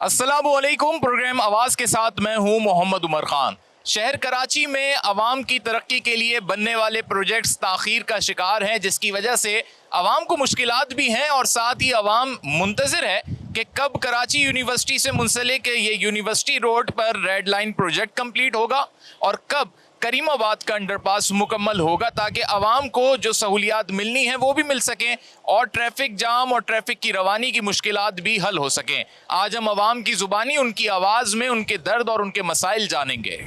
अस्सलामुअलैकुम। प्रोग्राम आवाज़ के साथ मैं हूं मोहम्मद उमर खान। शहर कराची में आवाम की तरक्की के लिए बनने वाले प्रोजेक्ट्स ताख़ीर का शिकार हैं, जिसकी वजह से आवाम को मुश्किलात भी हैं और साथ ही आवाम मुंतज़िर है कि कब कराची यूनिवर्सिटी से मुंसलिक ये यूनिवर्सिटी रोड पर रेड लाइन प्रोजेक्ट कंप्लीट होगा और कब करीमाबाद का अंडरपास मुकम्मल होगा, ताकि आवाम को जो सहूलियात मिलनी है वो भी मिल सकें और ट्रैफिक जाम और ट्रैफिक की रवानी की मुश्किलात भी हल हो सकें। आज हम आवाम की ज़ुबानी उनकी आवाज़ में उनके दर्द और उनके मसाइल जानेंगे।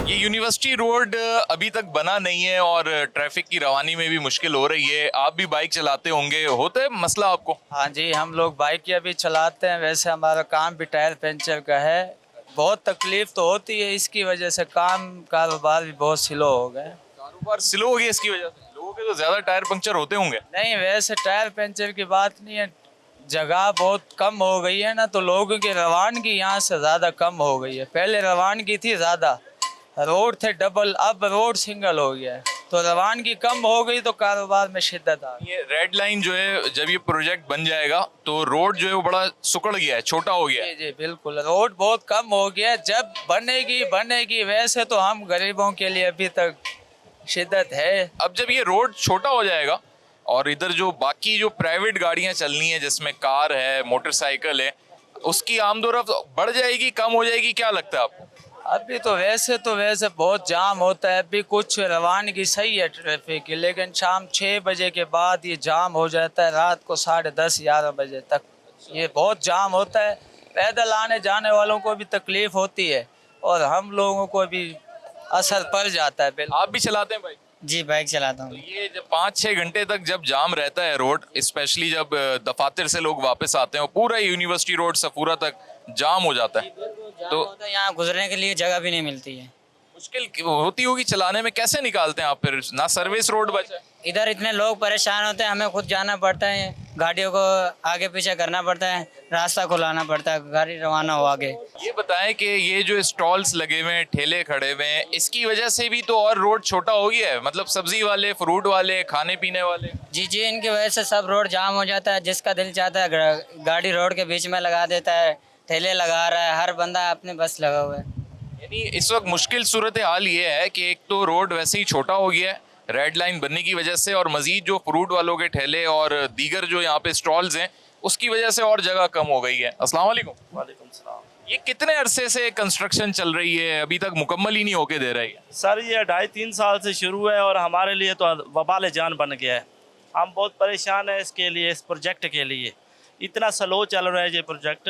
ये यूनिवर्सिटी रोड अभी तक बना नहीं है और ट्रैफिक की रवानी में भी मुश्किल हो रही है। आप भी बाइक चलाते होंगे, होता है मसला आपको? हाँ जी, हम लोग बाइक अभी चलाते हैं। वैसे हमारा काम भी टायर पंचर का है। बहुत तकलीफ तो होती है, इसकी वजह से कारोबार भी बहुत स्लो हो गए। कारोबार स्लो हो गया इसकी वजह से? लोगों के तो ज़्यादा टायर पंक्चर होते होंगे। नहीं, वैसे टायर पंचर की बात नहीं है, जगह बहुत कम हो गई है ना, तो लोगों की रवानगी यहाँ से ज़्यादा कम हो गई है। पहले रवानगी थी ज़्यादा, रोड थे डबल, अब रोड सिंगल हो गया है, तो रवानगी कम हो गई तो कारोबार में शिद्दत आ गई। ये रेड लाइन जो है, जब ये प्रोजेक्ट बन जाएगा तो रोड जो है वो बड़ा सुकड़ गया है, छोटा हो गया है। जी जी बिल्कुल, रोड बहुत कम हो गया है। जब बनेगी वैसे तो हम गरीबों के लिए अभी तक शिद्दत है। अब जब ये रोड छोटा हो जाएगा और इधर जो बाकी जो प्राइवेट गाड़ियां चलनी है, जिसमें कार है, मोटरसाइकिल है, उसकी आमदोरफ्त बढ़ जाएगी, कम हो जाएगी, क्या लगता है आपको? अभी तो वैसे बहुत जाम होता है। अभी कुछ रवानगी सही है ट्रैफिक की, लेकिन शाम 6 बजे के बाद ये जाम हो जाता है, रात को 10:30-11 बजे तक ये बहुत जाम होता है। पैदल आने जाने वालों को भी तकलीफ होती है और हम लोगों को भी असर पड़ जाता है। आप भी चलाते हैं बाइक? जी, बाइक चलाता हूँ। ये जब 5-6 घंटे तक जब जाम रहता है रोड, स्पेशली जब दफातर से लोग वापस आते हैं, पूरा यूनिवर्सिटी रोड सफूरा तक जाम हो जाता है, तो यहाँ गुजरने के लिए जगह भी नहीं मिलती है। मुश्किल होती होगी चलाने में। कैसे निकालते हैं आप फिर? ना सर्विस रोड बचा है। इधर इतने लोग परेशान होते हैं, हमें खुद जाना पड़ता है, गाड़ियों को आगे पीछे करना पड़ता है, रास्ता खुलाना पड़ता है, गाड़ी रवाना हो आगे। ये बताएं कि ये जो स्टॉल्स लगे हुए हैं, ठेले खड़े हुए हैं, इसकी वजह से भी तो और रोड छोटा हो गया है, मतलब सब्जी वाले, फ्रूट वाले, खाने पीने वाले। जी जी, इनकी वजह से सब रोड जाम हो जाता है। जिसका दिल चाहता है गाड़ी रोड के बीच में लगा देता है, ठेले लगा रहा है, हर बंदा अपने बस लगा हुआ है। यानी इस वक्त मुश्किल सूरत हाल ये है कि एक तो रोड वैसे ही छोटा हो गया है रेड लाइन बनने की वजह से, और मजीद जो फ्रूट वालों के ठेले और दीगर जो यहाँ पे स्टॉल्स हैं उसकी वजह से और जगह कम हो गई है। अस्सलाम वालेकुम। वालेकुम सलाम। ये कितने अरसे से कंस्ट्रक्शन चल रही है, अभी तक मुकम्मल ही नहीं होके दे रही है? सर ये 2.5-3 साल से शुरू है और हमारे लिए तो वबाल जान बन गया है। हम बहुत परेशान हैं इसके लिए, इस प्रोजेक्ट के लिए। इतना स्लो चल रहा है ये प्रोजेक्ट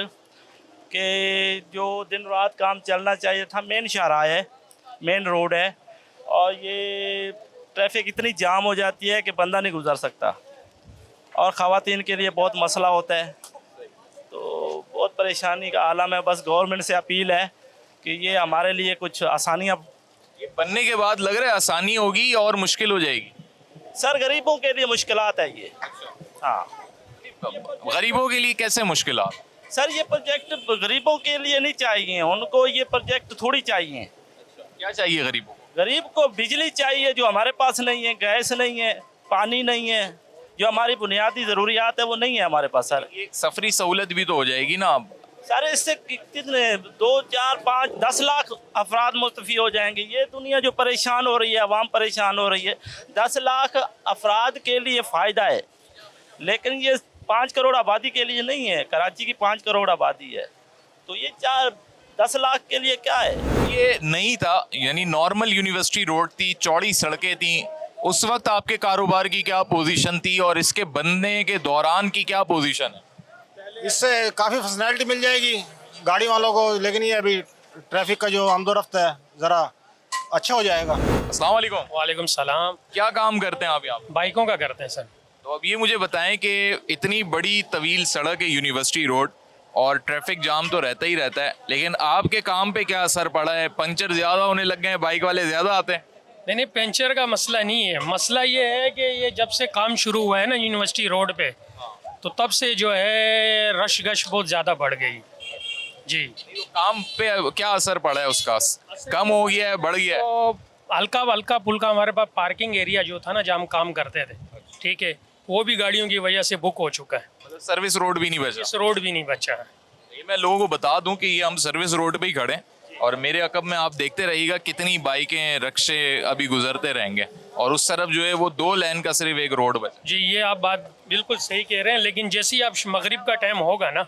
कि जो दिन रात काम चलना चाहिए था। मेन शाहराह है, मेन रोड है, और ये ट्रैफिक इतनी जाम हो जाती है कि बंदा नहीं गुजर सकता, और ख़वातीन के लिए बहुत मसला होता है। तो बहुत परेशानी का आलम है। बस गवर्नमेंट से अपील है कि ये हमारे लिए कुछ आसानियाँ। ये बनने के बाद लग रहा है आसानी होगी और मुश्किल हो जाएगी? सर गरीबों के लिए मुश्किलात है ये। हाँ, गरीबों के लिए कैसे मुश्किलात? सर ये प्रोजेक्ट गरीबों के लिए नहीं चाहिए, उनको ये प्रोजेक्ट थोड़ी चाहिए। क्या चाहिए गरीबों को? गरीब को बिजली चाहिए, जो हमारे पास नहीं है, गैस नहीं है, पानी नहीं है, जो हमारी बुनियादी ज़रूरियात है वो नहीं है हमारे पास। सर ये सफरी सहूलत भी तो हो जाएगी ना अब। सर इससे कितने 2, 4, 5, 10 लाख अफराद मुस्तफ़ी हो जाएंगे। ये दुनिया जो परेशान हो रही है, आवाम परेशान हो रही है। 10 लाख अफराद के लिए फ़ायदा है, लेकिन ये 5 करोड़ आबादी के लिए नहीं है। कराची की 5 करोड़ आबादी है, तो ये 10 लाख के लिए क्या है? ये नहीं था, यानी नॉर्मल यूनिवर्सिटी रोड थी, चौड़ी सड़कें थी। उस वक्त आपके कारोबार की क्या पोजीशन थी और इसके बनने के दौरान की क्या पोजीशन है? इससे काफ़ी फैसिलिटी मिल जाएगी गाड़ी वालों को, लेकिन ये अभी ट्रैफिक का जो आमदोरफ्त है ज़रा अच्छा हो जाएगा। अस्सलाम वालेकुम। वालेकुम सलाम। क्या काम करते हैं आप यहाँ पे? बाइकों का करते हैं सर। तो अब ये मुझे बताएं कि इतनी बड़ी तवील सड़क है यूनिवर्सिटी रोड और ट्रैफिक जाम तो रहता ही रहता है, लेकिन आपके काम पे क्या असर पड़ा है? पंचर ज़्यादा होने लग गए हैं, बाइक वाले ज़्यादा आते हैं? नहीं, पेंचर का मसला नहीं है। मसला ये है कि ये जब से काम शुरू हुआ है ना यूनिवर्सिटी रोड पे, तो तब से जो है रश गश बहुत ज़्यादा बढ़ गई। जी, तो काम पे क्या असर पड़ा है उसका? कम हो गया है, बढ़ गया है? तो हल्का फुल्का हमारे पास पार्किंग एरिया जो था ना, जहाँ हम काम करते थे, ठीक है, वो भी गाड़ियों की वजह से बुक हो चुका है। मतलब सर्विस रोड भी नहीं बचा? इस रोड भी नहीं बचा है। मैं लोगों को बता दूं कि ये हम सर्विस रोड पे ही खड़े हैं और मेरे अकब में आप देखते रहिएगा कितनी बाइकें रिक्शे अभी गुजरते रहेंगे और उस तरफ जो है वो 2 लेन का सिर्फ एक रोड बचा। जी ये आप बात बिल्कुल सही कह रहे हैं, लेकिन जैसे ही आप मगरिब का टाइम होगा ना,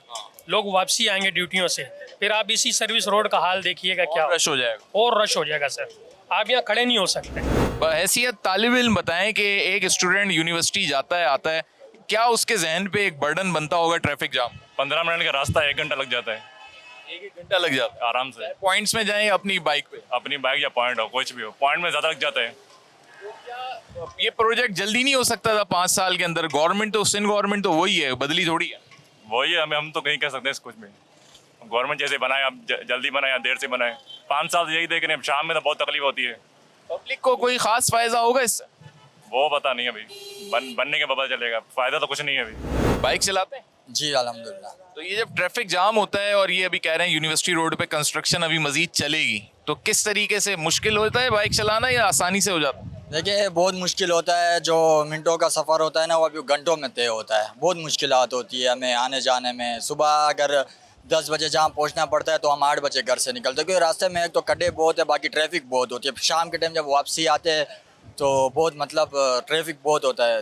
लोग वापसी आएंगे ड्यूटियों से, फिर आप इसी सर्विस रोड का हाल देखिएगा क्या रश हो जाएगा। और रश हो जाएगा सर, आप यहाँ खड़े नहीं हो सकते। बहैसियत तालिब इल्म बताएं कि एक स्टूडेंट यूनिवर्सिटी जाता है आता है, क्या उसके जहन पे एक बर्डन बनता होगा ट्रैफिक जाम? 15 मिनट का रास्ता 1 घंटा लग जाता है, 1 घंटा लग जाता है आराम से। पॉइंट्स में जाएं अपनी बाइक पे, अपनी बाइक या पॉइंट हो, कुछ भी हो, पॉइंट में ज़्यादा लग जाता है। ये प्रोजेक्ट जल्दी नहीं हो सकता था 5 साल के अंदर? गवर्नमेंट तो सिंध गवर्नमेंट तो वही है, बदली थोड़ी है। वही है, हम तो नहीं कह सकते इस कुछ भी। गवर्नमेंट जैसे बनाए, अब जल्दी बनाए या देर से बनाए, 5 साल से यही देख रहे हैं। शाम में तो बहुत तकलीफ होती है। पब्लिक को कोई खास फायदा होगा इससे? वो पता नहीं अभी, बनने के बाद पता चलेगा। फ़ायदा तो कुछ नहीं है अभी। बाइक चलाते हैं? जी अल्हम्दुलिल्लाह। तो ये जब ट्रैफिक जाम होता है और ये अभी कह रहे हैं यूनिवर्सिटी रोड पे कंस्ट्रक्शन अभी मजीद चलेगी, तो किस तरीके से मुश्किल होता है बाइक चलाना या आसानी से हो जाता है? देखिए बहुत मुश्किल होता है, जो मिनटों का सफ़र होता है ना वो अभी घंटों में तय होता है। बहुत मुश्किलात होती है हमें आने जाने में। सुबह अगर 10 बजे जहाँ पहुँचना पड़ता है तो हम 8 बजे घर से निकलते हैं, क्योंकि रास्ते में एक तो गड्ढे बहुत है, बाकी ट्रैफिक बहुत होती है। शाम के टाइम जब वापसी आते हैं तो बहुत मतलब ट्रैफिक बहुत होता है,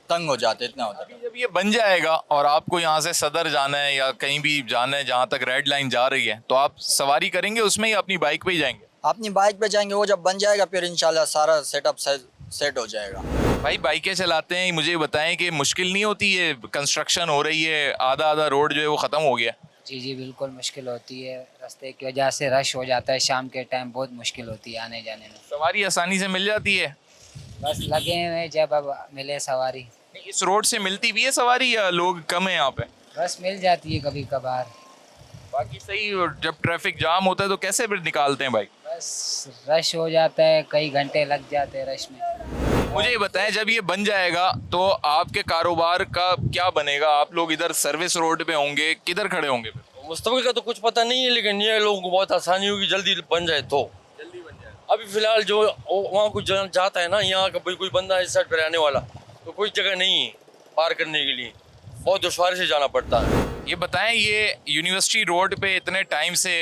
तंग हो जाते, इतना होता है। जब ये बन जाएगा और आपको यहाँ से सदर जाना है या कहीं भी जाना है जहाँ तक रेड लाइन जा रही है, तो आप सवारी करेंगे उसमें या अपनी बाइक पे ही जाएंगे? अपनी बाइक पे जाएंगे, वो जब बन जाएगा फिर इंशाल्लाह सारा सेटअप सेट हो जाएगा। भाई बाइकें चलाते हैं, मुझे बताएं कि मुश्किल नहीं होती है? कंस्ट्रक्शन हो रही है, आधा आधा रोड जो है वो ख़त्म हो गया। जी जी बिल्कुल मुश्किल होती है, रास्ते की वजह से रश हो जाता है, शाम के टाइम बहुत मुश्किल होती है आने जाने में। सवारी आसानी से मिल जाती है? बस लगे हुए जब अब मिले सवारी। इस रोड से मिलती भी है सवारी या लोग कम है यहाँ पे? बस मिल जाती है कभी कभार। बाकी सही। जब ट्रैफिक जाम होता है तो कैसे फिर निकालते हैं बाइक? बस रश हो जाता है, कई घंटे लग जाते हैं रश में। मुझे ये बताएं, जब ये बन जाएगा तो आपके कारोबार का क्या बनेगा? आप लोग इधर सर्विस रोड पे होंगे, किधर खड़े होंगे फिर? मुस्तकबिल का तो कुछ पता नहीं है, लेकिन ये लोगों को बहुत आसानी होगी, जल्दी बन जाए तो। जल्दी बन जाए। अभी फिलहाल जो वहाँ कुछ जाता है ना, यहाँ का कोई बंदा इस साइड पर आने वाला तो कोई जगह नहीं है पार करने के लिए, बहुत दुश्वारी से जाना पड़ता है। ये बताएं, ये यूनिवर्सिटी रोड पे इतने टाइम से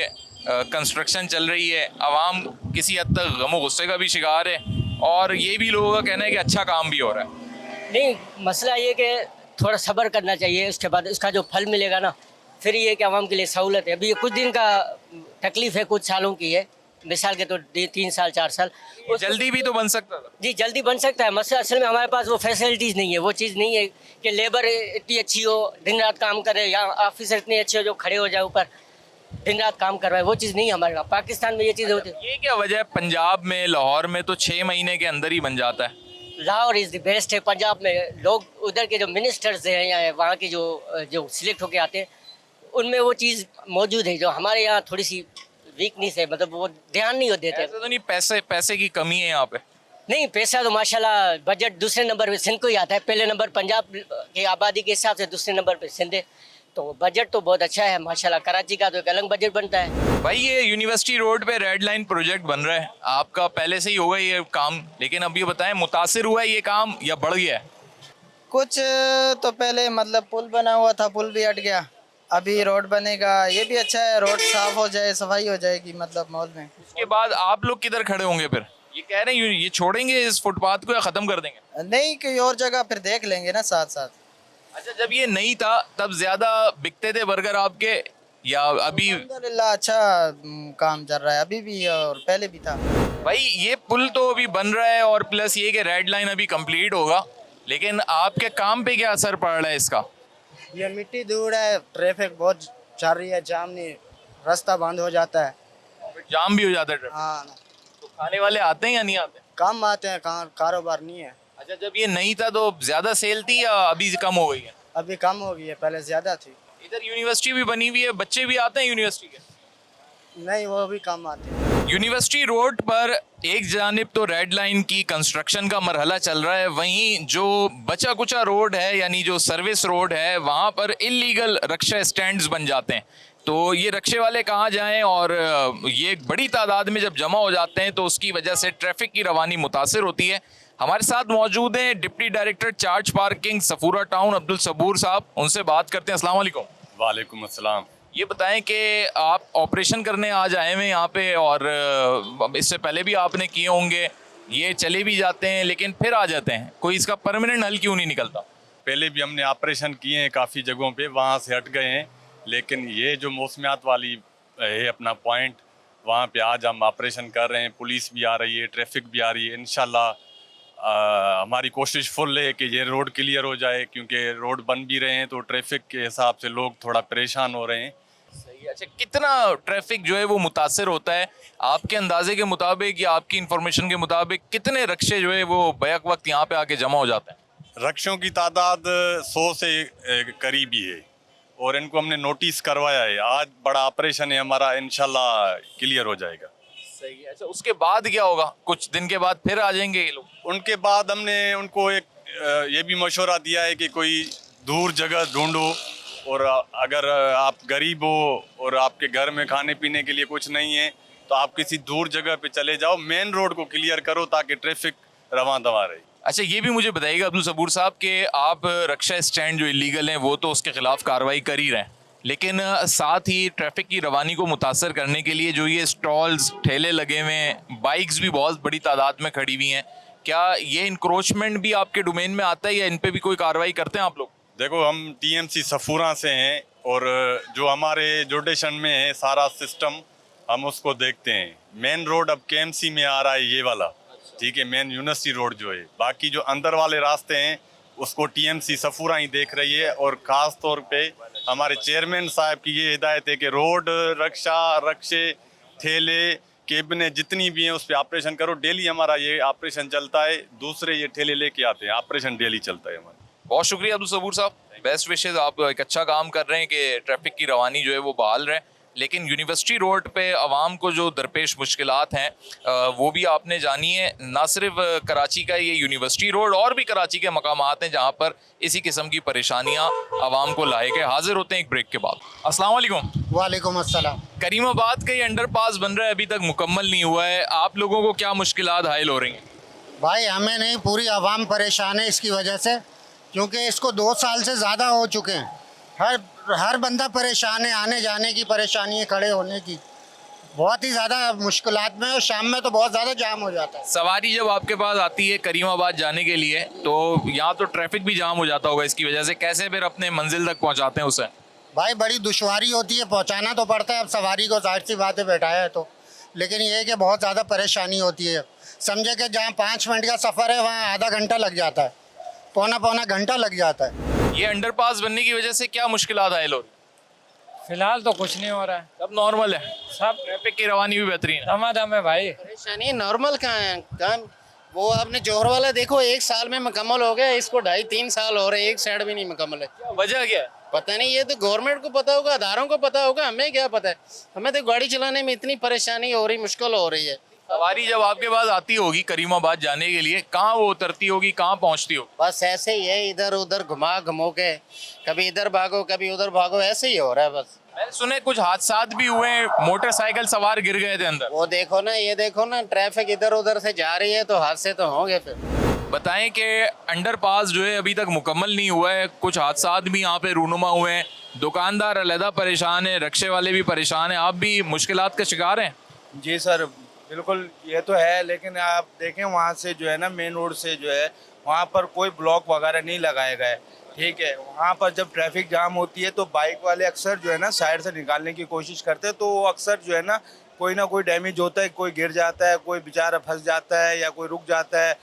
कंस्ट्रक्शन चल रही है, आवाम किसी हद तक गम गुस्से का भी शिकार है और ये भी लोगों का कहना है कि अच्छा काम भी हो रहा है। नहीं, मसला ये कि थोड़ा सब्र करना चाहिए, उसके बाद उसका जो फल मिलेगा ना, फिर ये कि आवाम के लिए सहूलत है। अभी ये कुछ दिन का तकलीफ है, कुछ सालों की है, मिसाल के तो 3 साल 4 साल। जल्दी भी तो बन सकता था। जी जल्दी बन सकता है, मसला असल में हमारे पास वो फैसिलिटीज़ नहीं है, वो चीज़ नहीं है कि लेबर इतनी अच्छी हो, दिन रात काम करे, या ऑफिसर इतने अच्छे हो जो खड़े हो जाए ऊपर दिन रात काम करवाए, वो चीज़ नहीं है हमारे पास। पाकिस्तान में ये चीज़ होती है। ये क्या वजह है? पंजाब में, लाहौर में तो 6 महीने के अंदर ही बन जाता है। लाहौर इज़ द बेस्ट है। पंजाब में लोग उधर के जो मिनिस्टर्स हैं या वहाँ के जो सिलेक्ट होके आते हैं उनमें वो चीज़ मौजूद है, जो हमारे यहाँ थोड़ी सी वीकनेस है, मतलब वो ध्यान नहीं देते। ऐसा तो नहीं पैसे की कमी है यहाँ पे? नहीं, पैसा तो माशाल्लाह बजट दूसरे नंबर पे सिंध को ही आता है, पहले नंबर पंजाब की आबादी के हिसाब से दूसरे नंबर पे सिंध है, तो बजट तो बहुत अच्छा है माशाल्लाह। कराची का तो एक अलग बजट बनता है। भाई ये यूनिवर्सिटी रोड पे रेड लाइन प्रोजेक्ट बन रहा है, आपका पहले से ही होगा ये काम, लेकिन अब ये बताएं मुतासिर हुआ है ये काम या बढ़ गया है? कुछ तो पहले मतलब पुल बना हुआ था, पुल भी हट गया, अभी रोड बनेगा, ये भी अच्छा है, रोड साफ हो जाए, सफाई हो जाएगी मतलब मॉल में। उसके बाद आप लोग किधर खड़े होंगे फिर? ये कह रहे हैं ये छोड़ेंगे इस फुटपाथ को या ख़त्म कर देंगे? नहीं, कोई और जगह फिर देख लेंगे ना साथ साथ। अच्छा, जब ये नहीं था तब ज़्यादा बिकते थे बर्गर आपके या अभी? अल्हम्दुलिल्लाह अच्छा काम चल रहा है अभी भी और पहले भी था। भाई ये पुल तो अभी बन रहा है और प्लस ये कि रेड लाइन अभी कंप्लीट होगा, लेकिन आपके काम पे क्या असर पड़ रहा है इसका? ये मिट्टी दूर है, ट्रैफिक बहुत चल रही है, जाम नहीं, रास्ता बंद हो जाता है। जाम भी हो जाता है ट्रैफिक। हाँ, तो खाने वाले आते हैं या नहीं आते? कम आते हैं, कारोबार नहीं है। अच्छा, जब ये नहीं था तो ज़्यादा सेल थी या अभी कम हो गई है? अभी कम हो गई है, पहले ज़्यादा थी। इधर यूनिवर्सिटी भी बनी हुई है, बच्चे भी आते हैं यूनिवर्सिटी के? नहीं, वो भी कम आते हैं। यूनिवर्सिटी रोड पर एक जानिब तो रेड लाइन की कंस्ट्रक्शन का मरहला चल रहा है, वहीं जो बचा कुचा रोड है यानी जो सर्विस रोड है वहाँ पर इलीगल रक्षा स्टैंड्स बन जाते हैं। तो ये रक्षे वाले कहाँ जाएं और ये एक बड़ी तादाद में जब जमा हो जाते हैं तो उसकी वजह से ट्रैफिक की रवानी मुतासिर होती है। हमारे साथ मौजूद हैं deputy director charge parking Safoora town Abdul Sabur sahab, उनसे बात करते हैं। अस्सलाम वालेकुम। वालेकुम अस्सलाम। ये बताएं कि आप ऑपरेशन करने आज आए हुए हैं यहाँ पे, और इससे पहले भी आपने किए होंगे, ये चले भी जाते हैं लेकिन फिर आ जाते हैं, कोई इसका परमानेंट हल क्यों नहीं निकलता? पहले भी हमने ऑपरेशन किए हैं काफ़ी जगहों पे, वहाँ से हट गए हैं, लेकिन ये जो मौसमियात वाली है अपना पॉइंट, वहाँ पे आज हम ऑपरेशन कर रहे हैं। पुलिस भी आ रही है, ट्रैफिक भी आ रही है। इंशाल्लाह हमारी कोशिश फुल है कि ये रोड क्लियर हो जाए, क्योंकि रोड बन भी रहे हैं तो ट्रैफिक के हिसाब से लोग थोड़ा परेशान हो रहे हैं। सही है। अच्छा, कितना ट्रैफिक जो है वो मुतासर होता है आपके अंदाजे के मुताबिक या आपकी इंफॉर्मेशन के मुताबिक? कितने रक्शे जो है वो बैक वक्त यहाँ पे आके जमा हो जाते हैं? रक्षों की तादाद 100 से करीब ही है, और इनको हमने नोटिस करवाया है। आज बड़ा ऑपरेशन है हमारा, इंशाल्लाह क्लियर हो जाएगा। सही है। अच्छा, उसके बाद क्या होगा? कुछ दिन के बाद फिर आ जाएंगे ये लोग? उनके बाद हमने उनको एक ये भी मशवरा दिया है कि कोई दूर जगह ढूंढो, और अगर आप गरीब हो और आपके घर में खाने पीने के लिए कुछ नहीं है तो आप किसी दूर जगह पे चले जाओ, मेन रोड को क्लियर करो ताकि ट्रैफिक रवां दवा रहे। अच्छा, ये भी मुझे बताइएगा अब्दुल सबूर साहब कि आप रक्षा स्टैंड जो इलीगल हैं वो तो उसके खिलाफ कार्रवाई कर ही रहे हैं, लेकिन साथ ही ट्रैफिक की रवानी को मुतासर करने के लिए जो ये स्टॉल्स ठेले लगे हुए हैं, बाइक्स भी बहुत बड़ी तादाद में खड़ी हुई हैं, क्या ये इंक्रोचमेंट भी आपके डोमेन में आता है या इन पे भी कोई कार्रवाई करते हैं आप लोग? देखो, हम टीएमसी सफूरा से हैं, और जो हमारे जुडिशन में है सारा सिस्टम हम उसको देखते हैं। मेन रोड अब केएमसी में आ रहा है ये वाला, ठीक है, मेन यूनिवर्सिटी रोड जो है। बाकी जो अंदर वाले रास्ते हैं उसको टीएमसी सफूरा ही देख रही है, और ख़ास तौर पे हमारे चेयरमैन साहब की ये हिदायत है कि रोड रक्षे ठेले केबिने जितनी भी हैं उस पर ऑपरेशन करो। डेली हमारा ये ऑपरेशन चलता है, दूसरे ये ठेले लेके आते हैं, ऑपरेशन डेली चलता है हमारा। बहुत शुक्रिया अब्दुल सबूर साहब, बेस्ट विशेज़। आप एक अच्छा काम कर रहे हैं कि ट्रैफिक की रवानी जो है वो बहाल रहे, लेकिन यूनिवर्सिटी रोड पे आवाम को जो दरपेश मुश्किलात हैं वो भी आपने जानी है। ना सिर्फ कराची का ये यूनिवर्सिटी रोड, और भी कराची के मकामात हैं जहाँ पर इसी किस्म की परेशानियाँ आवाम को लायक है। हाजिर होते हैं एक ब्रेक के बाद। अस्सलाम वालेकुम। वालेकुम अस्सलाम। करीमाबाद का ये अंडरपास बन रहा है, अभी तक मुकम्मल नहीं हुआ है, आप लोगों को क्या मुश्किलात हायल हो रही हैं? भाई हमें नहीं, पूरी आवाम परेशान है इसकी वजह से, क्योंकि इसको 2 साल से ज़्यादा हो चुके हैं। हर बंदा परेशान है, आने जाने की परेशानी है, खड़े होने की, बहुत ही ज़्यादा मुश्किलात में, और शाम में तो बहुत ज़्यादा जाम हो जाता है। सवारी जब आपके पास आती है करीमाबाद जाने के लिए तो यहाँ तो ट्रैफिक भी जाम हो जाता होगा, इसकी वजह से कैसे फिर अपने मंजिल तक पहुँचाते हैं उसे? भाई बड़ी दुश्वारी होती है, पहुँचाना तो पड़ता है, अब सवारी को जाहिर सी बात है बैठाया है तो, लेकिन ये है कि बहुत ज़्यादा परेशानी होती है। समझे कि जहाँ 5 मिनट का सफ़र है वहाँ आधा घंटा लग जाता है, पौना घंटा लग जाता है। ये अंडरपास बनने की वजह से क्या मुश्किलात आए लोग? फिलहाल तो कुछ नहीं हो रहा है, सब नॉर्मल है, सब ट्रैफिक की रवानी भी बेहतरीन है। दमादम है भाई। परेशानी नॉर्मल कहाँ है काम? वो आपने जोहर वाला देखो, 1 साल में मुकम्मल हो गया, इसको 2.5-3 साल हो रहे, एक साइड भी नहीं मुकम्मल है। वजह क्या है? पता नहीं, ये तो गवर्नमेंट को पता होगा, अदारों को पता होगा, हमें क्या पता है। हमें तो गाड़ी चलाने में इतनी परेशानी हो रही, मुश्किल हो रही है। सवारी जब आपके पास आती होगी करीमाबाद जाने के लिए, कहाँ वो उतरती होगी, कहाँ पहुँचती हो? बस ऐसे ही है, इधर उधर घुमो के, कभी इधर भागो कभी उधर भागो, ऐसे ही हो रहा है बस। मैंने सुने कुछ हादसात भी हुए, मोटरसाइकिल सवार गिर गए थे अंदर। वो देखो ना, ये देखो ना, ट्रैफिक इधर उधर से जा रही है तो हादसे तो होंगे। फिर बताएं कि अंडरपास जो है अभी तक मुकम्मल नहीं हुआ है, कुछ हादसात भी यहाँ पे रूनुमा हुए हैं, दुकानदार अलहदा परेशान है, रक्शे वाले भी परेशान हैं, आप भी मुश्किलात का शिकार हैं? जी सर, बिल्कुल ये तो है, लेकिन आप देखें वहाँ से जो है ना, मेन रोड से जो है वहाँ पर कोई ब्लॉक वगैरह नहीं लगाए गए, ठीक है। वहाँ पर जब ट्रैफिक जाम होती है तो बाइक वाले अक्सर जो है ना साइड से निकालने की कोशिश करते हैं, तो वो अक्सर जो है ना कोई डैमेज होता है, कोई गिर जाता है, कोई बेचारा फंस जाता है या कोई रुक जाता है,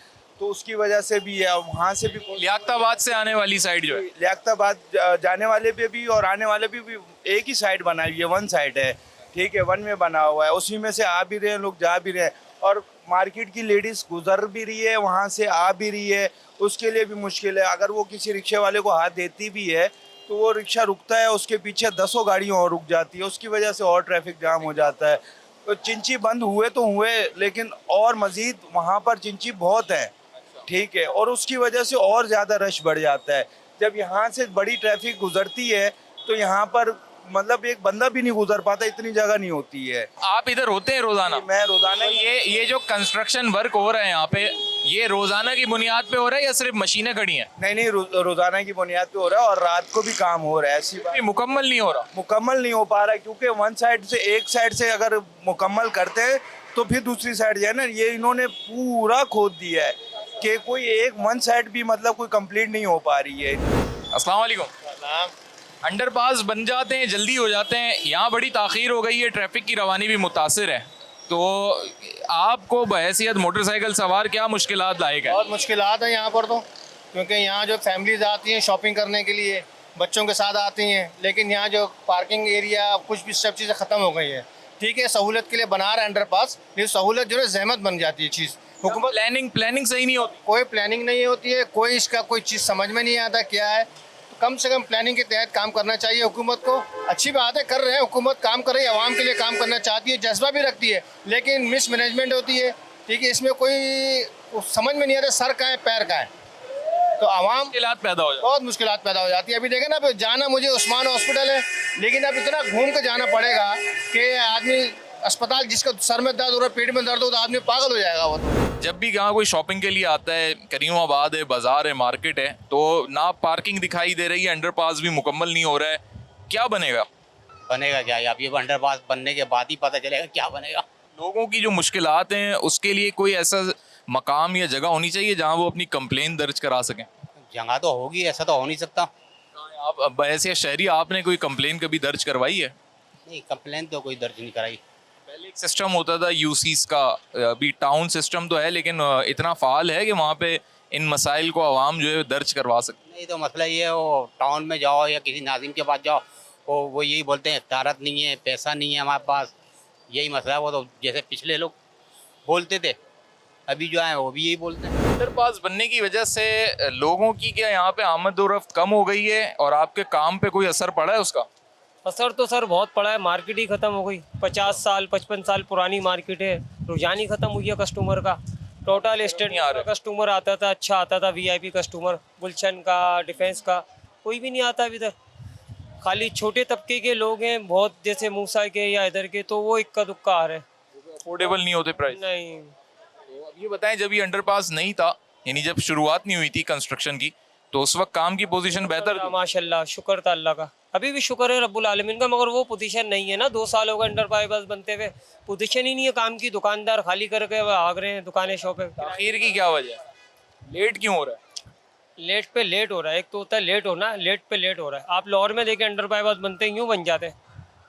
तो उसकी वजह से भी है। वहाँ से भी लियाकताबाद से आने वाली साइड जो है, लियाकताबाद जाने वाले पे भी और आने वाले भी एक ही साइड बनाई हुई है, 1 साइड है, ठीक है, 1 में बना हुआ है, उसी में से आ भी रहे हैं लोग, जा भी रहे हैं, और मार्केट की लेडीज़ गुजर भी रही है, वहाँ से आ भी रही है, उसके लिए भी मुश्किल है। अगर वो किसी रिक्शे वाले को हाथ देती भी है तो वो रिक्शा रुकता है, उसके पीछे 10 गाड़ियाँ और रुक जाती है, उसकी वजह से और ट्रैफिक जाम हो जाता है। तो चिंची बंद हुए तो हुए, लेकिन और मज़ीद वहाँ पर चिंची बहुत है, ठीक है, और उसकी वजह से और ज़्यादा रश बढ़ जाता है। जब यहाँ से बड़ी ट्रैफिक गुजरती है तो यहाँ पर मतलब एक बंदा भी नहीं गुजर पाता, इतनी जगह नहीं होती है। आप इधर होते हैं रोजाना? मैं रोजाना। ये जो कंस्ट्रक्शन वर्क हो रहा है यहाँ पे, ये रोजाना की बुनियाद पे हो रहा है या सिर्फ मशीनें खड़ी हैं? नहीं, रोजाना की बुनियाद पे हो रहा है और रात को भी काम हो रहा है। ऐसी बात मुकम्मल नहीं हो रहा? मुकम्मल नहीं हो पा रहा है क्योंकि वन साइड से, एक साइड से अगर मुकम्मल करते हैं तो फिर दूसरी साइड जो है ना, ये इन्होंने पूरा खोद दिया है कि कोई एक वन साइड भी मतलब कोई कंप्लीट नहीं हो पा रही है। अस्सलाम वालेकुम। अंडरपास बन जाते हैं, जल्दी हो जाते हैं, यहाँ बड़ी ताख़ीर हो गई है, ट्रैफिक की रवानी भी मुतासिर है, तो आपको बहैसियत मोटरसाइकिल सवार क्या मुश्किलात लायक है? बहुत मुश्किलात है यहाँ पर तो, क्योंकि यहाँ जो फैमिलीज आती हैं शॉपिंग करने के लिए, बच्चों के साथ आती हैं, लेकिन यहाँ जो पार्किंग एरिया कुछ भी सब चीज़ें ख़त्म हो गई है। ठीक है, सहूलत के लिए बना रहा है अंडरपास, ये सहूलत जो है जहमत बन जाती है चीज़। हुकूमत प्लानिंग सही नहीं होती, कोई प्लानिंग नहीं होती है, कोई इसका कोई चीज़ समझ में नहीं आता क्या है। कम से कम प्लानिंग के तहत काम करना चाहिए हुकूमत को। अच्छी बात है, कर रहे हैं, हुकूमत काम कर रही है, आवाम के लिए काम करना चाहती है, जज्बा भी रखती है, लेकिन मिस मैनेजमेंट होती है। ठीक है, इसमें कोई समझ में नहीं आता सर का है पैर का है, तो आवाम मुश्किलात पैदा हो जाती, बहुत मुश्किलात पैदा हो जाती है। अभी देखें ना, अभी जाना मुझे उस्मान हॉस्पिटल है, लेकिन अब इतना घूम के जाना पड़ेगा कि आदमी अस्पताल, जिसका सर में दर्द हो रहा है, पेट में दर्द हो, तो आदमी पागल हो जाएगा वो तो। जब भी यहाँ कोई शॉपिंग के लिए आता है, करीमाबाद है, बाजार है, मार्केट है, तो ना पार्किंग दिखाई दे रही है, अंडरपास भी मुकम्मल नहीं हो रहा है, क्या बनेगा? बनेगा क्या? अब ये अंडरपास बनने के बाद ही पता चलेगा क्या बनेगा। लोगों की जो मुश्किलात हैं उसके लिए कोई ऐसा मकाम या जगह होनी चाहिए जहाँ वो अपनी कंप्लेन दर्ज करा सकें। जगह तो होगी, ऐसा तो हो नहीं सकता। आप ऐसे शहरी, आपने कोई कंप्लेन कभी दर्ज करवाई है? नहीं, कंप्लेन तो कोई दर्ज नहीं कराई। पहले एक सिस्टम होता था यूसीस का, अभी टाउन सिस्टम तो है, लेकिन इतना फ़ाल है कि वहाँ पे इन मसाइल को आवाम जो है दर्ज करवा सकते। नहीं, तो मसला ये है, वो टाउन में जाओ या किसी नाजिम के पास जाओ, वो यही बोलते हैं इख्तियारत नहीं है, पैसा नहीं है हमारे पास, यही मसला है। वो तो जैसे पिछले लोग बोलते थे, अभी जो है वो भी यही बोलते हैं। अंडरपास बनने की वजह से लोगों की क्या यहाँ पे आमद-ओ-रफ्त कम हो गई है और आपके काम पे कोई असर पड़ा है उसका? असर तो सर बहुत पड़ा है, मार्केट ही ख़त्म हो गई। 50 साल 55 साल पुरानी मार्केट है, रुझान ही ख़त्म हुई है कस्टमर का। टोटल एस्टेट का कस्टमर आता था, अच्छा आता था, वीआईपी कस्टमर, गुलशन का, डिफेंस का, कोई भी नहीं आता अभी इधर। खाली छोटे तबके के लोग हैं बहुत, जैसे मूसा के या इधर के, तो वो इक्का दुक्का आ रहे हैं। अफोर्डेबल नहीं होते प्राइस? नहीं। तो अब ये बताएं, जब ये अंडरपास नहीं था, यानी जब शुरुआत नहीं हुई थी कंस्ट्रक्शन की, तो उस वक्त काम की पोजीशन बेहतर थी? माशाल्लाह, शुक्र था अल्लाह का, अभी भी शुक्र है रब्बुल आलमीन का, मगर वो पोजीशन नहीं है ना। 2 साल हो गए अंडरपास बनते हुए, पोजीशन ही नहीं है काम की। दुकानदार खाली करके भाग रहे हैं दुकानें शॉपें। आखिर की क्या वजह है, लेट क्यों हो रहा है? लेट पे लेट हो रहा है, एक तो होता है लेट होना, लेट पे लेट हो रहा है। आप लाहौर में देखें अंडर बाईपास बनते हैं, यूँ बन जाते हैं।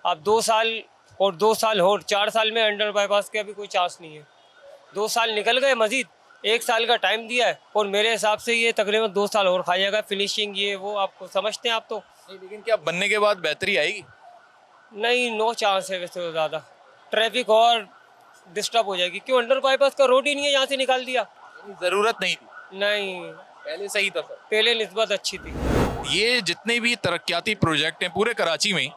आप 2 साल और 2 साल और 4 साल में अंडर बाईपास के अभी कोई चांस नहीं है। 2 साल निकल गए, मजीद 1 साल का टाइम दिया है, और मेरे हिसाब से ये तकरीबन 2 साल और खा जाएगा। फिनिशिंग ये वो आपको समझते हैं आप तो। लेकिन क्या बनने के बाद बेहतरी आएगी? नहीं, नो चांस है वैसे तो। ज़्यादा ट्रैफिक और डिस्टर्ब हो जाएगी। क्यों? अंडर बाईपास का रोड ही नहीं है, यहाँ से निकाल दिया। ज़रूरत नहीं थी? नहीं, पहले सही था सर, पहले निस्बत अच्छी थी। ये जितने भी तरक्याती प्रोजेक्ट हैं पूरे कराची में,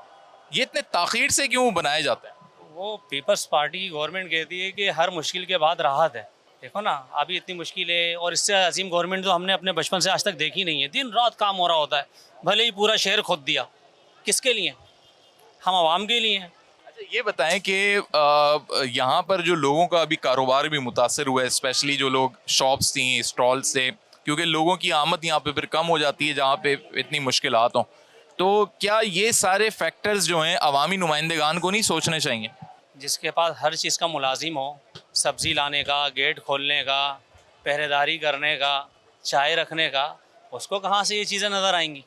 ये इतने ताख़ीर से क्यों बनाए जाते हैं? वो पीपल्स पार्टी की गवर्नमेंट कहती है कि हर मुश्किल के बाद राहत है। देखो ना, अभी इतनी मुश्किल है, और इससे अजीम गवर्नमेंट तो हमने अपने बचपन से आज तक देखी नहीं है। दिन रात काम हो रहा होता है, भले ही पूरा शहर खोद दिया, किसके लिए? हम आवाम के लिए हैं। अच्छा, ये बताएं कि यहाँ पर जो लोगों का अभी कारोबार भी मुतासर हुआ है, स्पेशली जो लोग शॉप्स थी, स्टॉल्स थे, क्योंकि लोगों की आमद यहाँ पे फिर कम हो जाती है जहाँ पे इतनी मुश्किलात हों, तो क्या ये सारे फैक्टर्स जो हैं अवामी नुमाइंदगान को नहीं सोचने चाहिए? जिसके पास हर चीज़ का मुलाजिम हो, सब्ज़ी लाने का, गेट खोलने का, पहरेदारी करने का, चाय रखने का, उसको कहाँ से ये चीज़ें नज़र आएंगी?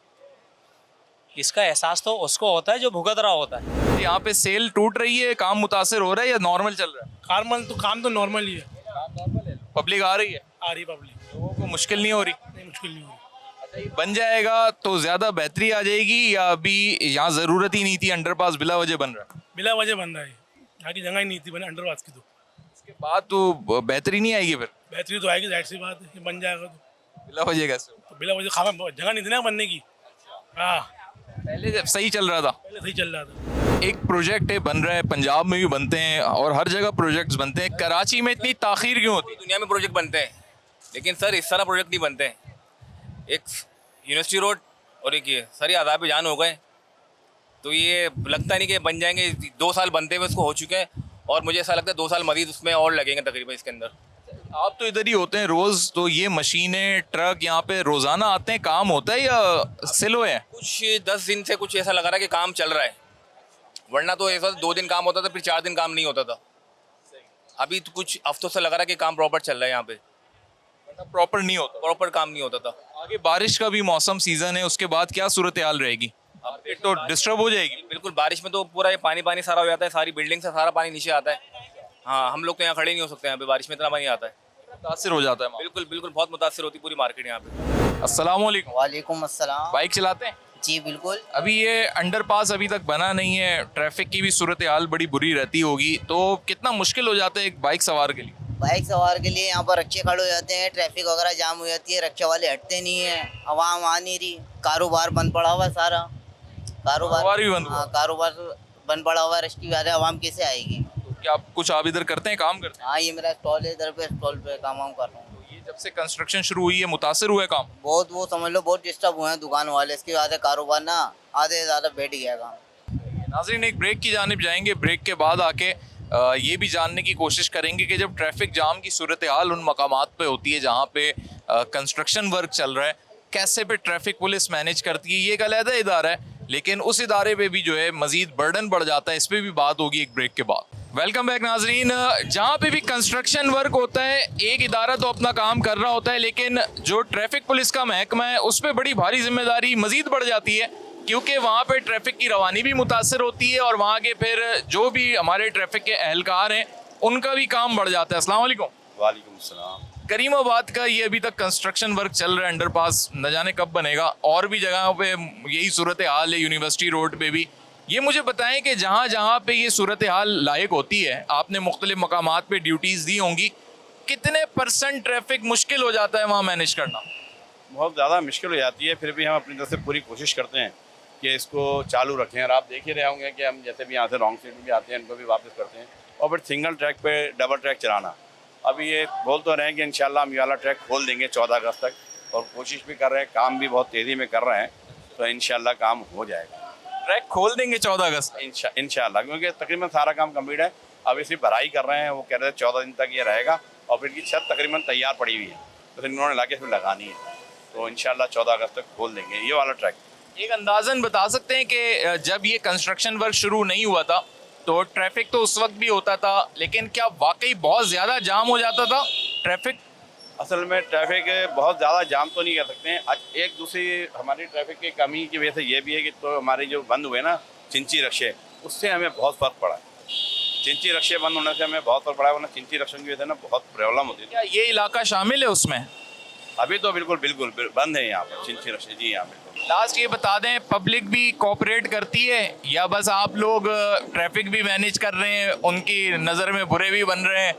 इसका एहसास तो उसको होता है जो भुगत रहा होता है। यहाँ पे सेल टूट रही है, काम मुतासर हो रहा है या नॉर्मल चल रहा है? काम तो नॉर्मल ही है। पब्लिक आ रही है? आ रही पब्लिक। लोगों को मुश्किल नहीं हो रही? नहीं, मुश्किल नहीं हो रही। अच्छा, ये बन जाएगा तो ज़्यादा बेहतरी आ जाएगी, या अभी यहाँ ज़रूरत ही नहीं थी, अंडरपास बिला वजह बन रहा है? बिला वजह बन रहा है, यहाँ की जगह ही नहीं थी बने अंडरपास की। तो इसके बाद तो बेहतरी नहीं आएगी? फिर बेहतरी तो आएगी, जाहिर सी बात है, बन जाएगा तो। बिला वजह कैसे? तो बिला वजह जगह नहीं थी ना बनने की। हाँ, पहले जब सही चल रहा था? पहले सही चल रहा था। एक प्रोजेक्ट है बन रहा है, पंजाब में भी बनते हैं और हर जगह प्रोजेक्ट्स बनते हैं, कराची में इतनी ताख़ीर क्यों होती है? दुनिया में प्रोजेक्ट बनते हैं, लेकिन सर इस तरह प्रोजेक्ट नहीं बनते हैं। एक यूनिवर्सिटी रोड और एक ये सर, ये आज़ाब जान हो गए, तो ये लगता नहीं कि बन जाएंगे। 2 साल बनते हुए उसको हो चुके हैं, और मुझे ऐसा लगता है 2 साल मजीद उसमें और लगेंगे तकरीबन इसके अंदर। आप तो इधर ही होते हैं रोज, तो ये मशीनें ट्रक यहाँ पे रोजाना आते हैं, काम होता है या स्लो है? कुछ 10 दिन से कुछ ऐसा लग रहा है कि काम चल रहा है, वरना तो ऐसा 2 दिन काम होता था, फिर 4 दिन काम नहीं होता था। अभी तो कुछ हफ्तों से लग रहा है कि काम प्रॉपर चल रहा है यहाँ पे, प्रॉपर नहीं होता, प्रॉपर काम नहीं होता था। आगे बारिश का भी मौसम सीजन है, उसके बाद क्या सूरत हाल रहेगी? मार्केट तो डिस्टर्ब हो जाएगी। बिल्कुल, बारिश में तो पूरा ये पानी पानी सारा हो जाता है, सारी बिल्डिंग से सारा पानी नीचे आता है। हाँ, हम लोग तो यहाँ खड़े नहीं हो सकते, यहाँ पे बारिश में इतना पानी आता है, मुतासिर हो जाता है। बिल्कुल बिल्कुल, बहुत मुतासिर होती पूरी मार्केट यहाँ पे। अस्सलाम वालेकुम। वालेकुम अस्सलाम। बाइक चलाते हैं? जी बिल्कुल। अभी ये अंडरपास अभी तक बना नहीं है, ट्रैफिक की भी सूरत हाल बड़ी बुरी रहती होगी, तो कितना मुश्किल हो जाता है एक बाइक सवार के लिए? बाइक सवार के लिए यहाँ पर रक्शे खड़े हो जाते हैं, ट्रैफिक वगैरह जाम हो जाती है, रक्शे वाले हटते नहीं है, आवाम आ नहीं रही, कारोबार बंद पड़ा हुआ है सारा। कारोबार भी बंद हुआ? हाँ, कारोबार बंद पड़ा हुआ है, रश की वजह आवाम कैसे आएगी? तो क्या आप इधर करते हैं, काम करते हैं? हाँ, ये मेरा स्टॉल है, इधर पे स्टॉल पे काम वाम कर रहा हूँ। ये जब से कंस्ट्रक्शन शुरू हुई है मुतासिर हुआ है काम? बहुत, वो समझ लो बहुत डिस्टर्ब हुए हैं दुकान वाले, इसकी वजह से कारोबार ना आधे से ज़्यादा बैठ गया काम। नाज़रीन, एक ब्रेक की जानिब जाएंगे, ब्रेक के बाद आके ये भी जानने की कोशिश करेंगे कि जब ट्रैफिक जाम की सूरत हाल उन मकामात पे होती है जहाँ पे कंस्ट्रक्शन वर्क चल रहा है, कैसे पे ट्रैफिक पुलिस मैनेज करती है। ये एक अलहदा इदारा है, लेकिन उस इदारे पे भी जो है मजीद बर्डन बढ़ जाता है। इस पर भी बात होगी एक ब्रेक के बाद। वेलकम बैक नाजरीन। जहाँ पे भी कंस्ट्रक्शन वर्क होता है, एक इदारा तो अपना काम कर रहा होता है, लेकिन जो ट्रैफिक पुलिस का महकमा है उस पर बड़ी भारी जिम्मेदारी मजीद बढ़ जाती है, क्योंकि वहाँ पे ट्रैफिक की रवानी भी मुतासर होती है और वहाँ के फिर जो भी हमारे ट्रैफिक के अहलकार हैं उनका भी काम बढ़ जाता है। अस्सलाम वालेकुम। वालेकुम सलाम। करीमाबाद का ये अभी तक कंस्ट्रक्शन वर्क चल रहा है, अंडरपास न जाने कब बनेगा, और भी जगहों पे यही सूरत हाल है, यूनिवर्सिटी रोड पे भी। ये मुझे बताएं कि जहाँ जहाँ पे ये सूरत हाल लायक होती है, आपने मुख्तलिफ मकामात पे ड्यूटीज़ दी होंगी, कितने % ट्रैफिक मुश्किल हो जाता है वहाँ मैनेज करना? बहुत ज़्यादा मुश्किल हो जाती है, फिर भी हम अपनी तरफ से पूरी कोशिश करते हैं कि इसको चालू रखें। और आप देख ही रहे होंगे कि हम जैसे भी यहाँ से रॉन्ग साइड में भी आते हैं, इनको भी वापस करते हैं, और फिर सिंगल ट्रैक पे डबल ट्रैक चलाना। अभी ये बोल तो रहे हैं कि इंशाल्लाह हम ये वाला ट्रैक खोल देंगे 14 अगस्त तक, और कोशिश भी कर रहे हैं, काम भी बहुत तेज़ी में कर रहे हैं, तो इंशाल्लाह काम हो जाएगा। ट्रैक खोल देंगे 14 अगस्त इंशाल्लाह, क्योंकि तकरीबन सारा काम कम्प्लीट है। अब इसी भराई कर रहे हैं, वो कह रहे हैं 14 दिन तक ये रहेगा, और फिर इनकी छत तकरीबन तैयार पड़ी हुई है, तो फिर इन्होंने लाके इसमें लगानी है, तो इंशाल्लाह 14 अगस्त तक खोल देंगे ये वाला ट्रैक। एक अंदाजन बता सकते हैं कि जब ये कंस्ट्रक्शन वर्क शुरू नहीं हुआ था तो ट्रैफिक तो उस वक्त भी होता था, लेकिन क्या वाकई बहुत ज़्यादा जाम हो जाता था ट्रैफिक? असल में ट्रैफिक बहुत ज़्यादा जाम तो नहीं कह सकते हैं। एक दूसरी हमारी ट्रैफिक की कमी की वजह से ये भी है कि तो हमारे जो बंद हुए ना चिंची रक्शे, उससे हमें बहुत फ़र्क पड़ा। चिंची रक्शे बंद होने से हमें बहुत फ़र्क पड़ा, वरना चिंची रक्शों की वजह से ना बहुत प्रॉब्लम होती है। क्या ये इलाका शामिल है उसमें? अभी तो बिल्कुल बिल्कुल बंद है यहाँ पर चिंची रक्शे। जी हाँ बिल्कुल। लास्ट ये बता दें, पब्लिक भी कोऑपरेट करती है या बस आप लोग ट्रैफिक भी मैनेज कर रहे हैं, उनकी नज़र में बुरे भी बन रहे हैं?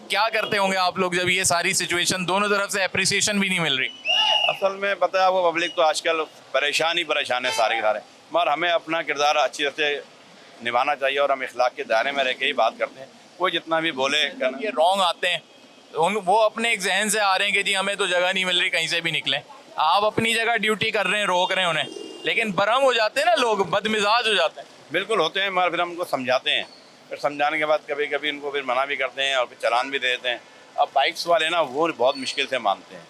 क्या करते होंगे आप लोग जब ये सारी सिचुएशन, दोनों तरफ से अप्रिसिएशन भी नहीं मिल रही? असल में पता है, वो पब्लिक तो आजकल परेशान है सारे के सारे, मगर हमें अपना किरदार अच्छी तरह से निभाना चाहिए, और हम इखलाक के दायरे में रह के ही बात करते हैं। कोई जितना भी बोले, ये रॉन्ग आते हैं, वो अपने एक जहन से आ रहे हैं कि जी हमें तो जगह नहीं मिल रही, कहीं से भी निकलें। आप अपनी जगह ड्यूटी कर रहे हैं, रोक रहे हैं उन्हें, लेकिन बरहम हो जाते हैं ना लोग, बदमिजाज हो जाते हैं। बिल्कुल होते हैं, मगर फिर हम उनको समझाते हैं, फिर समझाने के बाद कभी कभी उनको फिर मना भी करते हैं और फिर चालान भी दे देते हैं। अब बाइक्स वाले ना वो बहुत मुश्किल से मानते हैं,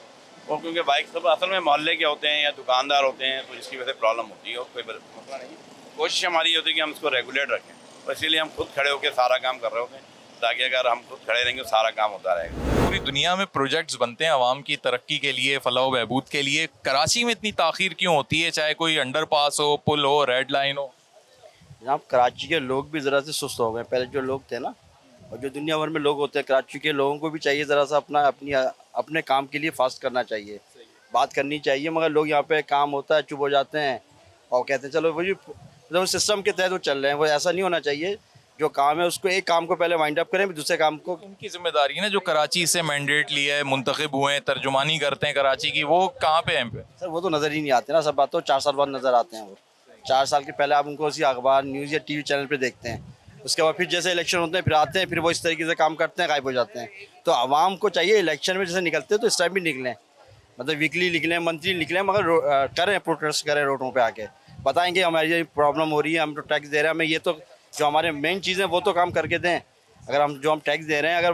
वो क्योंकि बाइक सब असल में मोहल्ले के होते हैं या दुकानदार होते हैं, तो जिसकी वजह से प्रॉब्लम होती है, और कोई मसला नहीं। कोशिश हमारी होती है कि हम इसको रेगुलेट रखें, और इसीलिए हम खुद खड़े होकर सारा काम कर रहे होते हैं, ताकि अगर हम खुद खड़े रहेंगे सारा काम होता रहेगा। पूरी दुनिया में प्रोजेक्ट्स बनते हैं आवाम की तरक्की के लिए, फलाह बहबूद के लिए, कराची में इतनी ताख़ीर क्यों होती है? चाहे कोई अंडरपास हो, पुल हो, रेड लाइन हो। जनाब, कराची के लोग भी ज़रा से सुस्त हो गए। पहले जो लोग थे ना, और जो दुनिया भर में लोग होते हैं, कराची के लोगों को भी चाहिए ज़रा सा अपने काम के लिए फास्ट करना चाहिए, बात करनी चाहिए। मगर लोग यहाँ पे काम होता है चुप हो जाते हैं और कहते हैं चलो वही मतलब सिस्टम के तहत वो चल रहे हैं। वो ऐसा नहीं होना चाहिए, जो काम है उसको एक काम को पहले वाइंड अप करें, फिर दूसरे काम को। उनकी जिम्मेदारी है ना, जो कराची से मैंडेट लिया है, मुंतखब हुए हैं, तर्जुमानी करते हैं कराची की, वो कहाँ पे हैं? सर वो तो नज़र ही नहीं आते ना, सब बात तो 4 साल बाद नज़र आते हैं। वो 4 साल के पहले आप उनको उसी अखबार, न्यूज़ या टीवी चैनल पे देखते हैं, उसके बाद फिर जैसे इलेक्शन होते हैं फिर आते हैं, फिर वो इस तरीके से काम करते हैं, गायब हो जाते हैं। तो आवाम को चाहिए इलेक्शन में जैसे निकलते हैं तो इस टाइम भी निकलें, मतलब वीकली निकलें, मंथली निकलें, मगर करें प्रोटेस्ट करें, रोडों पर आके बताएंगे हमारी ये प्रॉब्लम हो रही है, हम तो टैक्स दे रहे हैं, हमें ये तो जो हमारे मेन चीज़ें वो तो काम करके दें। अगर हम जो टैक्स दे रहे हैं, अगर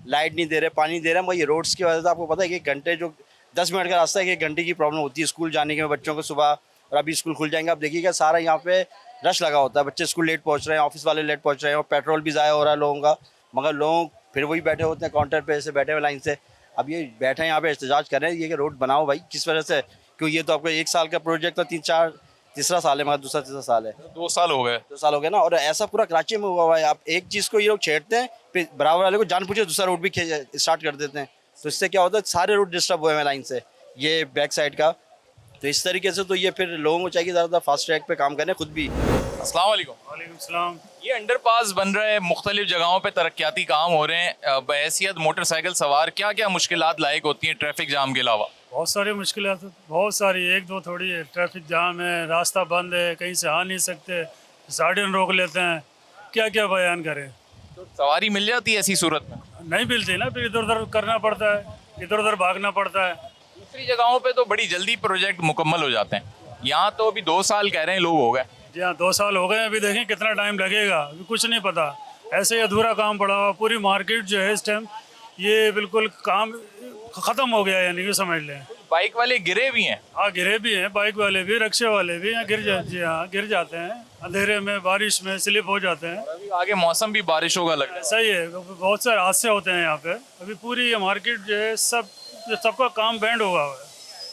लाइट नहीं दे रहे, पानी नहीं दे रहे, मगर ये रोड्स की वजह से आपको पता है कि 1 घंटे जो 10 मिनट का रास्ता है, 1 घंटे की प्रॉब्लम होती है स्कूल जाने के बच्चों को सुबह। और अभी स्कूल खुल जाएंगे, आप देखिएगा सारा यहाँ पे रश लगा होता है, बच्चे स्कूल लेट पहुँच रहे हैं, ऑफिस वाले लेट पहुँच रहे हैं, और पेट्रोल भी ज़ाया हो रहा है लोगों का, मगर लोग फिर वही बैठे होते हैं काउंटर पे ऐसे बैठे हुए लाइन से। अब ये बैठे हैं यहाँ पे एहतजाज कर रहे हैं ये कि रोड बनाओ भाई, किस वजह से, क्यों ये तो आपका 1 साल का प्रोजेक्ट था, तीसरा साल है, मगर दूसरा तीसरा साल है, 2 साल हो गए, 2 साल हो गए ना। और ऐसा पूरा कराची में हुआ हुआ है। आप एक चीज़ को ये लोग छेड़ते हैं, फिर बराबर वाले को जान पूछे दूसरा रोड भी स्टार्ट कर देते हैं, तो इससे क्या होता है सारे रोड डिस्टर्ब हुए हैं लाइन से, ये बैक साइड का। तो इस तरीके से तो ये फिर लोगों को चाहिए ज़्यादा फास्ट ट्रैक पे काम करें खुद भी। अस्सलाम वालेकुम। वालेकुम सलाम। ये अंडरपास बन रहे हैं, मुख्तलिफ जगहों पे तरक्याती काम हो रहे हैं, बहैसियत मोटरसाइकिल सवार क्या क्या मुश्किलात लायक होती हैं ट्रैफिक जाम के अलावा? बहुत सारी मुश्किलात, बहुत सारी, 1-2 थोड़ी है। ट्रैफिक जाम है, रास्ता बंद है, कहीं से आ नहीं सकते, साइडन रोक लेते हैं, क्या क्या बयान करें। तो सवारी मिल जाती है ऐसी सूरत में? नहीं मिलती ना, फिर इधर उधर करना पड़ता है, इधर उधर भागना पड़ता है। दूसरी जगहों पे तो बड़ी जल्दी प्रोजेक्ट मुकम्मल हो जाते हैं, यहाँ तो अभी 2 साल कह रहे हैं लोग हो गए। जी हाँ, 2 साल हो गए, अभी देखें कितना टाइम लगेगा, अभी कुछ नहीं पता, ऐसे ही अधूरा काम पड़ा हुआ। पूरी मार्केट जो है इस टाइम ये बिल्कुल काम ख़त्म हो गया, यानी कि समझ लें। बाइक वाले गिरे भी हैं? हाँ, गिरे भी हैं, बाइक वाले भी, रिक्शे वाले भी गिर जाते हैं, अंधेरे में, बारिश में स्लिप हो जाते हैं। अभी आगे मौसम भी बारिश होगा लग रहा है। सही है, बहुत सारे हादसे होते हैं यहाँ पे। अभी पूरी ये मार्केट जो है सबका काम बैंड हुआ है,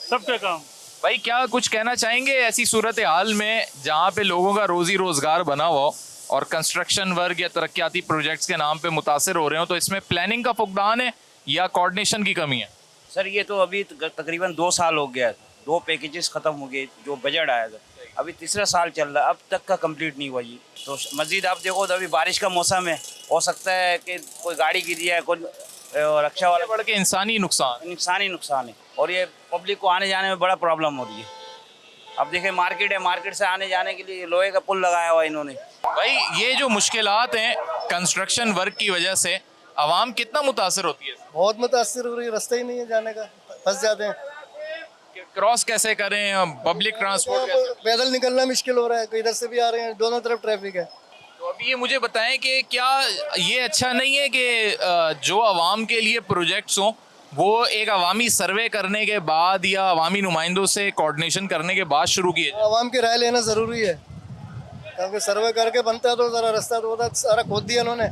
सबके काम। भाई क्या कुछ कहना चाहेंगे ऐसी सूरत हाल में जहाँ पे लोगों का रोजी रोजगार बना हुआ हो और कंस्ट्रक्शन वर्क या तरक्याती प्रोजेक्ट्स के नाम पे मुतासिर हो रहे हो, तो इसमें प्लानिंग का फुकदान है या कोऑर्डिनेशन की कमी है? सर ये तो अभी तकरीबन 2 साल हो गया, 2 पैकेजेस ख़त्म हो गए, जो बजट आया था, अभी तीसरा साल चल रहा है, अब तक का कंप्लीट नहीं हुआ जी। तो मज़ीद आप देखो तो अभी बारिश का मौसम है, हो सकता है कि कोई गाड़ी गिरी है, कोई रक्षा वाला, बढ़ के इंसानी नुकसान है, और ये पब्लिक को आने जाने में बड़ा प्रॉब्लम हो रही है। अब देखें मार्केट है, मार्केट से आने जाने के लिए लोहे का पुल लगाया हुआ इन्होंने। भाई ये जो मुश्किलात हैं कंस्ट्रक्शन वर्क की वजह से आवाम कितना मुतासर होती है? बहुत मुतासर हो रही है, रास्ता ही नहीं है जाने का, फंस जाते हैं। क्रॉस कैसे करें, पब्लिक ट्रांसपोर्ट कैसे? पैदल निकलना मुश्किल हो रहा है, इधर से भी आ रहे हैं, दोनों तरफ ट्रैफिक है। तो अभी ये मुझे बताएं कि क्या ये अच्छा नहीं है कि जो आवाम के लिए प्रोजेक्ट्स हों वो एक अवामी सर्वे करने के बाद या अवामी नुमाइंदों से कोऑर्डिनेशन करने के बाद शुरू किए? आवाम की राय लेना ज़रूरी है, क्योंकि सर्वे करके बनता है तो ज़रा रास्ता तो होता सारा खोद दिया उन्होंने,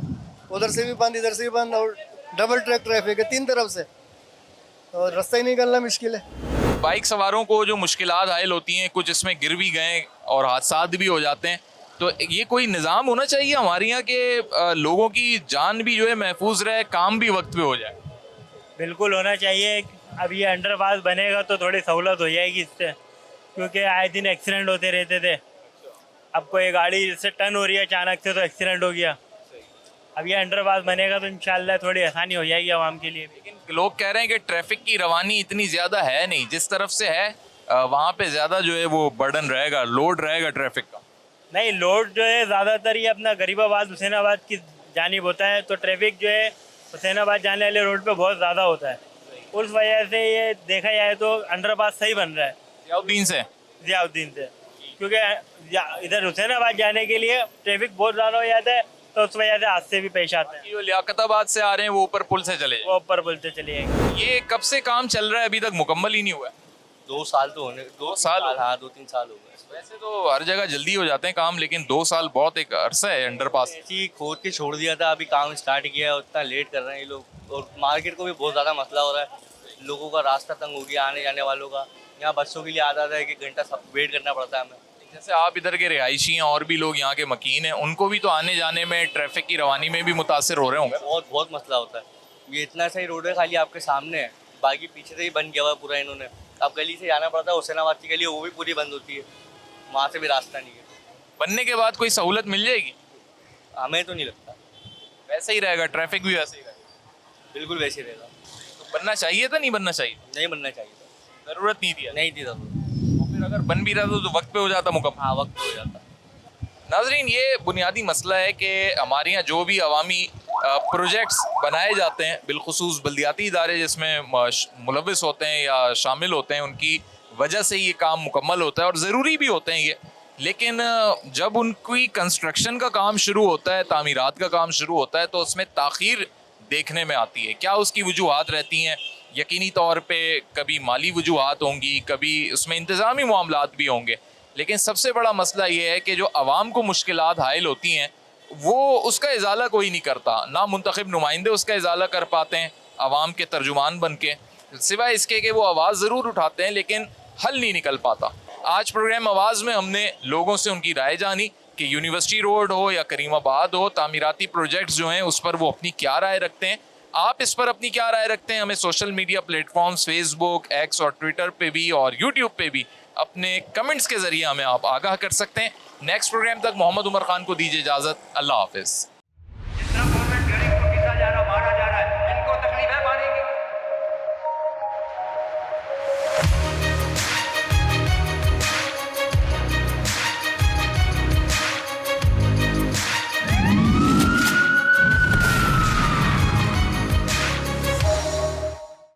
उधर से भी बंद, इधर से भी बंद, और डबल ट्रैक ट्रैफिक है 3 तरफ से, तो रास्ता ही निकलना मुश्किल है। बाइक सवारों को जो मुश्किलात हायल होती हैं, कुछ इसमें गिर भी गए और हादसा भी हो जाते हैं, तो ये कोई निज़ाम होना चाहिए हमारे यहाँ के लोगों की जान भी जो है महफूज रहे, काम भी वक्त पे हो जाए। बिल्कुल होना चाहिए। अब ये अंडरपास बनेगा तो थोड़ी सहूलत हो जाएगी इससे, क्योंकि आए दिन एक्सीडेंट होते रहते थे। अब कोई गाड़ी से टर्न हो रही है अचानक से तो एक्सीडेंट हो गया। अब ये अंडरपास बनेगा तो इंशाल्लाह थोड़ी आसानी हो जाएगी आवाम के लिए। लेकिन लोग कह रहे हैं कि ट्रैफिक की रवानी इतनी ज़्यादा है नहीं, जिस तरफ से है वहाँ पे ज़्यादा जो है वो बर्डन रहेगा, लोड रहेगा ट्रैफिक का। नहीं, लोड जो है ज़्यादातर ये अपना गरीबाबाद हुसैनाबाद की जानिब होता है, तो ट्रैफिक जो है हुसैनाबाद जाने वाले रोड पे बहुत ज़्यादा होता है। उस वजह से ये देखा जाए तो अंडरपास सही बन रहा है जियाउद्दीन से, क्योंकि इधर हुसैनाबाद जाने के लिए ट्रैफिक बहुत ज़्यादा हो जाता है, तो उस वजह से हादसे भी पेश आते हैं। जो लियाकताबाद से आ रहे हैं वो ऊपर पुल से चले जाएंगे। ये कब से काम चल रहा है, अभी तक मुकम्मल ही नहीं हुआ है? 2 साल तो होने, 2 साल, हाँ 2-3 साल हो गए। वैसे तो हर जगह जल्दी हो जाते हैं काम, लेकिन 2 साल बहुत एक अरसा है अंडरपास। ऐसी खोद के छोड़ दिया था, अभी काम स्टार्ट किया है, उतना लेट कर रहे हैं ये लोग, और मार्केट को भी बहुत ज़्यादा मसला हो रहा है, लोगों का रास्ता तंग हो गया आने जाने वालों का। यहाँ बच्चों के लिए आदत है कि घंटा सब वेट करना पड़ता है हमें। जैसे आप इधर के रिहायशी हैं और भी लोग यहाँ के मकीन हैं, उनको भी तो आने जाने में, ट्रैफिक की रवानी में भी मुतासर हो रहे होंगे। बहुत मसला होता है। ये इतना सही रोड है, खाली आपके सामने है, बाकी पीछे से ही बंद किया हुआ है पूरा इन्होंने। अब गली से जाना पड़ता है हुसैनाबाद की गली, वो भी पूरी बंद होती है, वहाँ से भी रास्ता नहीं है। बनने के बाद कोई सहूलत मिल जाएगी? हमें तो नहीं लगता। वैसे ही रहेगा, ट्रैफिक भी वैसे ही रहेगा? बिल्कुल वैसे ही रहेगा। तो बनना चाहिए था, नहीं बनना चाहिए? नहीं बनना चाहिए था, ज़रूरत नहीं थी। नहीं थी ज़रूरत। फिर अगर बन भी रहा था तो वक्त पे हो जाता मुकम्मल। हाँ, वक्त पे हो जाता। नाजरीन, ये बुनियादी मसला है कि हमारे यहाँ जो भी अवामी प्रोजेक्ट्स बनाए जाते हैं, बिलखुसूस बल्दियाती इदारे जिसमें मुलविस होते हैं या शामिल होते हैं, उनकी वजह से ये काम मुकम्मल होता है और ज़रूरी भी होते हैं ये। लेकिन जब उनकी कंस्ट्रक्शन का काम शुरू होता है, तामीरात का काम शुरू होता है, तो उसमें ताख़ीर देखने में आती है? क्या उसकी वजूहात रहती हैं? यकीनी तौर पे कभी माली वजूहात होंगी, कभी उसमें इंतज़ामी मामलात भी होंगे, लेकिन सबसे बड़ा मसला ये है कि जो आवाम को मुश्किलात हायल होती हैं वो उसका इजाला कोई नहीं करता, ना मुंतखब नुमाइंदे उसका इजाला कर पाते हैं आवाम के तर्जुमान बन के, सिवाय इसके कि वो आवाज़ ज़रूर उठाते हैं लेकिन हल नहीं निकल पाता। आज प्रोग्राम आवाज़ में हमने लोगों से उनकी राय जानी कि यूनिवर्सिटी रोड हो या करीमाबाद हो, तामीराती प्रोजेक्ट्स जो हैं उस पर वो अपनी क्या राय रखते हैं। आप इस पर अपनी क्या राय रखते हैं? हमें social media platforms Facebook, x और ट्विटर पे भी और यूट्यूब पे भी अपने कमेंट्स के ज़रिए हमें आप आगाह कर सकते हैं। नेक्स्ट प्रोग्राम तक मोहम्मद उमर खान को दीजिए इजाज़त। अल्लाह हाफिज़।